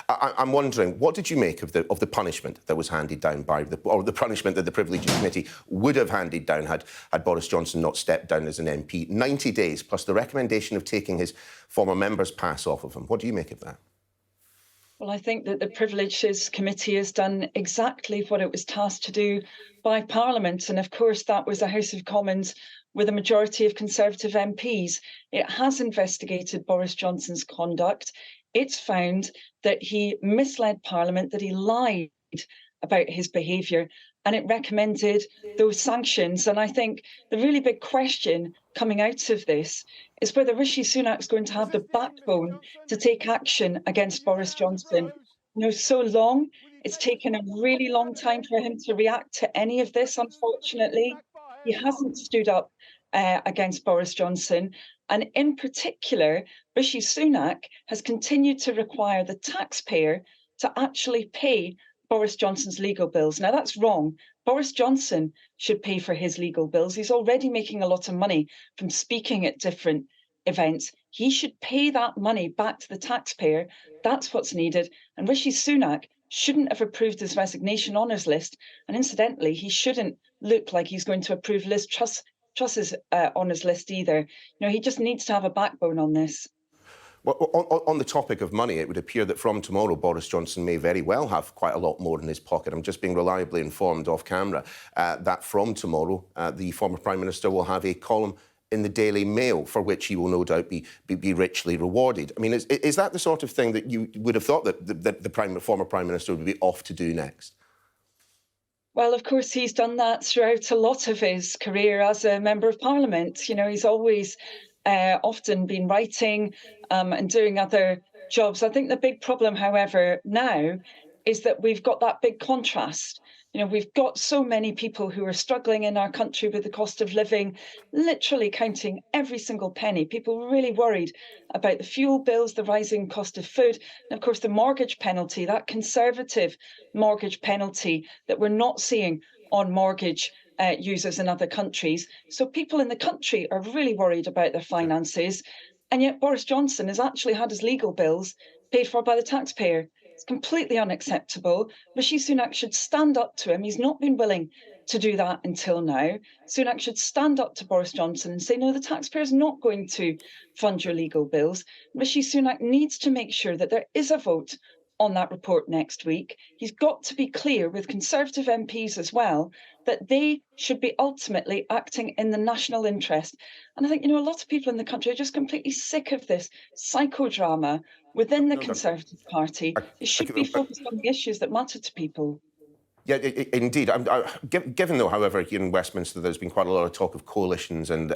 I'm wondering, what did you make of the punishment that was handed down by the punishment that the Privileges Committee would have handed down had Boris Johnson not stepped down as an MP? 90 days plus the recommendation of taking his former member's pass off of him. What do you make of that? Well, I think that the Privileges Committee has done exactly what it was tasked to do by Parliament. And of course, that was a House of Commons with a majority of Conservative MPs. It has investigated Boris Johnson's conduct. It's found that he misled Parliament, that he lied about his behaviour, and it recommended those sanctions. And I think the really big question coming out of this is whether Rishi Sunak's going to have the backbone to take action against Boris Johnson. You know, so long, it's taken a really long time for him to react to any of this, unfortunately. He hasn't stood up against Boris Johnson. And in particular, Rishi Sunak has continued to require the taxpayer to actually pay Boris Johnson's legal bills. Now, that's wrong. Boris Johnson should pay for his legal bills. He's already making a lot of money from speaking at different events. He should pay that money back to the taxpayer. That's what's needed. And Rishi Sunak shouldn't have approved his resignation on his list. And incidentally, he shouldn't look like he's going to approve Liz Truss's on his list either. You know, he just needs to have a backbone on this. Well, on the topic of money, it would appear that from tomorrow, Boris Johnson may very well have quite a lot more in his pocket. I'm just being reliably informed off camera that from tomorrow, the former Prime Minister will have a column in the Daily Mail for which he will no doubt be richly rewarded. I mean, is that the sort of thing that you would have thought that the former Prime Minister would be off to do next? Well, of course, he's done that throughout a lot of his career as a Member of Parliament. You know, he's always often been writing and doing other jobs. I think the big problem, however, now is that we've got that big contrast. You know, we've got so many people who are struggling in our country with the cost of living, literally counting every single penny. People really worried about the fuel bills, the rising cost of food, and of course the mortgage penalty, that Conservative mortgage penalty that we're not seeing on mortgage users in other countries. So people in the country are really worried about their finances. And yet Boris Johnson has actually had his legal bills paid for by the taxpayer. It's completely unacceptable. Rishi Sunak should stand up to him. He's not been willing to do that until now. Sunak should stand up to Boris Johnson and say, no, the taxpayer is not going to fund your legal bills. Rishi Sunak needs to make sure that there is a vote on that report next week. He's got to be clear with Conservative MPs as well that they should be ultimately acting in the national interest. And I think, you know, a lot of people in the country are just completely sick of this psychodrama within the Conservative Party. They should be focused on the issues that matter to people. Yeah, indeed. Given, though, however, here in Westminster, there's been quite a lot of talk of coalitions and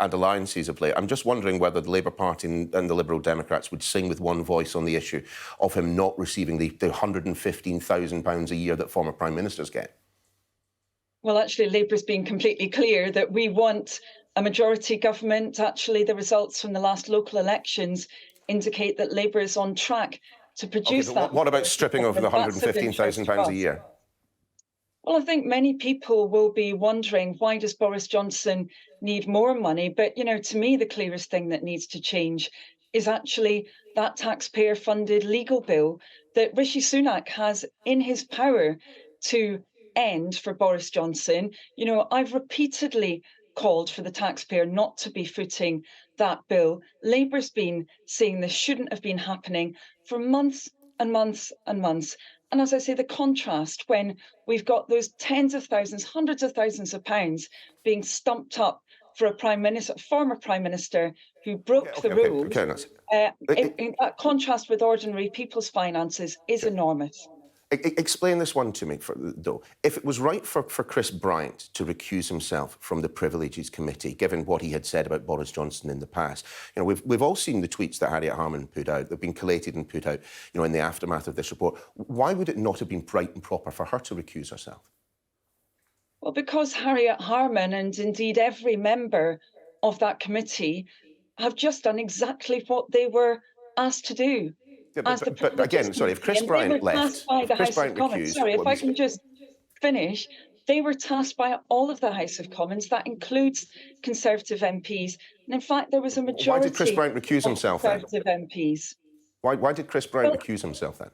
alliances of late. I'm just wondering whether the Labour Party and the Liberal Democrats would sing with one voice on the issue of him not receiving the £115,000 a year that former Prime Ministers get. Well, actually, Labour's been completely clear that we want a majority government. Actually, the results from the last local elections indicate that Labour is on track to produce that. What about stripping over the £115,000 a year? Well, I think many people will be wondering, why does Boris Johnson need more money? But, you know, to me, the clearest thing that needs to change is actually that taxpayer-funded legal bill that Rishi Sunak has in his power to end for Boris Johnson. You know, I've repeatedly called for the taxpayer not to be footing that bill. Labour's been saying this shouldn't have been happening for months and months and months. And as I say, the contrast when we've got those tens of thousands, hundreds of thousands of pounds being stumped up for a former Prime Minister who broke the rules, that contrast with ordinary people's finances is enormous. Explain this one to me, though. If it was right for Chris Bryant to recuse himself from the Privileges Committee, given what he had said about Boris Johnson in the past, you know, we've all seen the tweets that Harriet Harman put out. They've been collated and put out, you know, in the aftermath of this report. Why would it not have been right and proper for her to recuse herself? Well, because Harriet Harman and indeed every member of that committee have just done exactly what they were asked to do. Yeah, but again, sorry, if Chris Bryant left, if I can just finish, they were tasked by all of the House of Commons. That includes Conservative MPs. And in fact, there was a majority Why did Chris Bryant recuse himself then? Conservative MPs. Why did Chris Bryant Well, recuse himself then?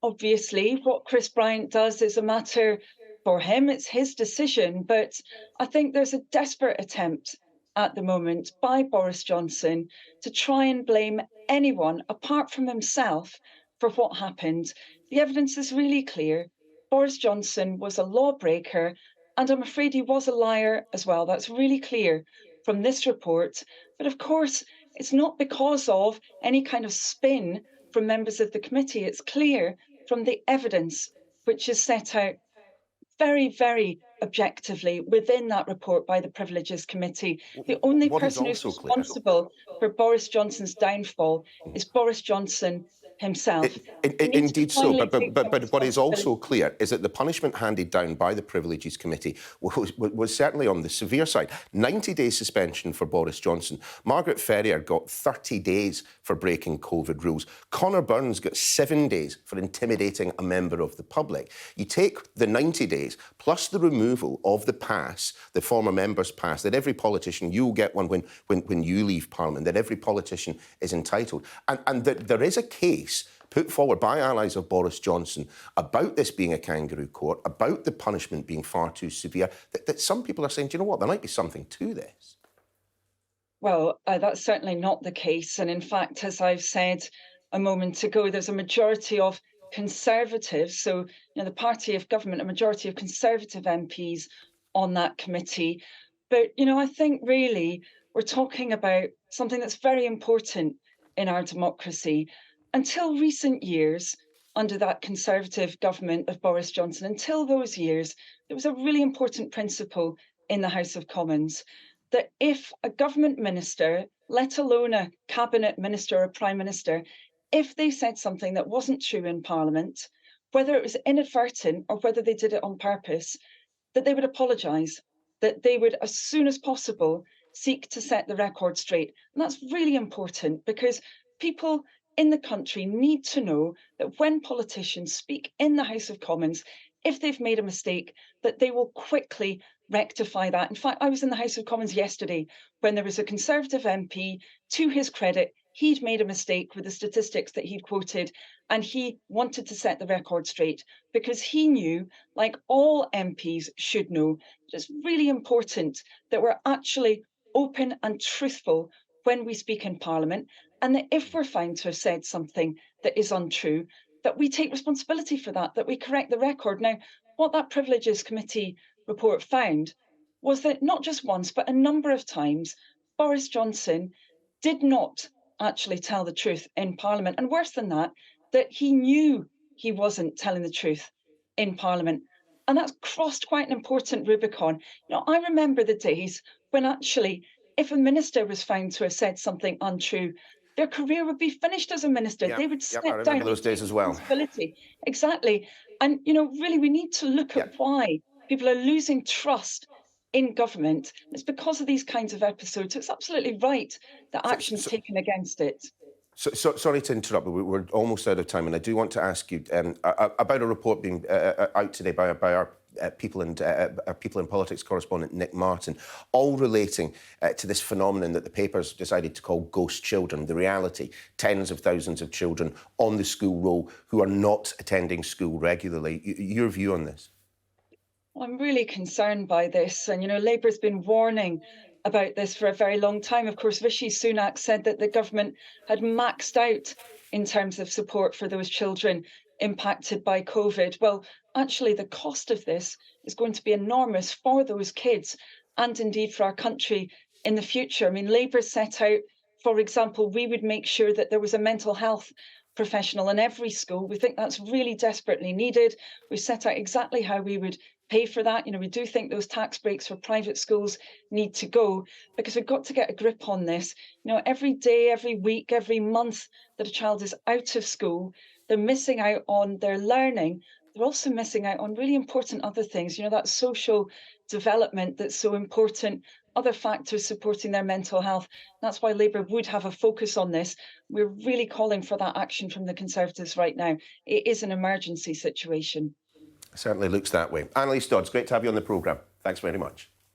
obviously, what Chris Bryant does is a matter for him, it's his decision. But I think there's a desperate attempt at the moment by Boris Johnson to try and blame anyone apart from himself for what happened. The evidence is really clear. Boris Johnson was a lawbreaker, and I'm afraid he was a liar as well. That's really clear from this report. But of course, it's not because of any kind of spin from members of the committee. It's clear from the evidence which is set out very, very objectively within that report by the Privileges Committee. The only What is person who's also clear? responsible for Boris Johnson's downfall is Boris Johnson himself. He needs to Indeed so, finally but take that what is also responsibility. clear is that the punishment handed down by the Privileges Committee was certainly on the severe side. 90-day suspension for Boris Johnson. Margaret Ferrier got 30 days for breaking COVID rules. Conor Burns got 7 days for intimidating a member of the public. You take the 90 days plus the removal of the pass, the former member's pass, that every politician, you'll get one when you leave Parliament, that every politician is entitled. And that there is a case put forward by allies of Boris Johnson about this being a kangaroo court, about the punishment being far too severe, that some people are saying, do you know what, there might be something to this. Well, that's certainly not the case. And in fact, as I've said a moment ago, there's a majority of Conservatives, so the party of government, a majority of Conservative MPs on that committee. But, I think really we're talking about something that's very important in our democracy. Until recent years, under that Conservative government of Boris Johnson, until those years, there was a really important principle in the House of Commons that if a government minister, let alone a cabinet minister or a prime minister, if they said something that wasn't true in Parliament, whether it was inadvertent or whether they did it on purpose, that they would apologise, that they would, as soon as possible, seek to set the record straight. And that's really important because people in the country need to know that when politicians speak in the House of Commons, if they've made a mistake, that they will quickly rectify that. In fact, I was in the House of Commons yesterday when there was a Conservative MP, to his credit, he'd made a mistake with the statistics that he'd quoted, and he wanted to set the record straight because he knew, like all MPs should know, that it's really important that we're actually open and truthful when we speak in Parliament, and that if we're found to have said something that is untrue, that we take responsibility for that, that we correct the record. Now, what that Privileges Committee report found was that not just once, but a number of times, Boris Johnson did not actually tell the truth in Parliament. And worse than that he knew he wasn't telling the truth in Parliament. And that's crossed quite an important Rubicon. I remember the days when actually, if a minister was found to have said something untrue, their career would be finished as a minister. Yeah, They would I step remember down. those days as well. Responsibility. Exactly. And, really, we need to look at why people are losing trust in government. It's because of these kinds of episodes. It's absolutely right that action's taken against it. Sorry to interrupt, but we're almost out of time, and I do want to ask you about a report being out today by our People in Politics correspondent Nick Martin, all relating to this phenomenon that the paper's decided to call ghost children. The reality, tens of thousands of children on the school roll who are not attending school regularly. Your view on this? Well, I'm really concerned by this. And, Labour's been warning about this for a very long time. Of course, Rishi Sunak said that the government had maxed out in terms of support for those children impacted by COVID. Well, actually, the cost of this is going to be enormous for those kids and indeed for our country in the future. I mean, Labour set out, for example, we would make sure that there was a mental health professional in every school. We think that's really desperately needed. We set out exactly how we would pay for that. We do think those tax breaks for private schools need to go because we've got to get a grip on this. Every day, every week, every month that a child is out of school, they're missing out on their learning. They're also missing out on really important other things, that social development that's so important, other factors supporting their mental health. That's why Labour would have a focus on this. We're really calling for that action from the Conservatives right now. It is an emergency situation. Certainly looks that way. Anneliese Dodds, great to have you on the programme. Thanks very much.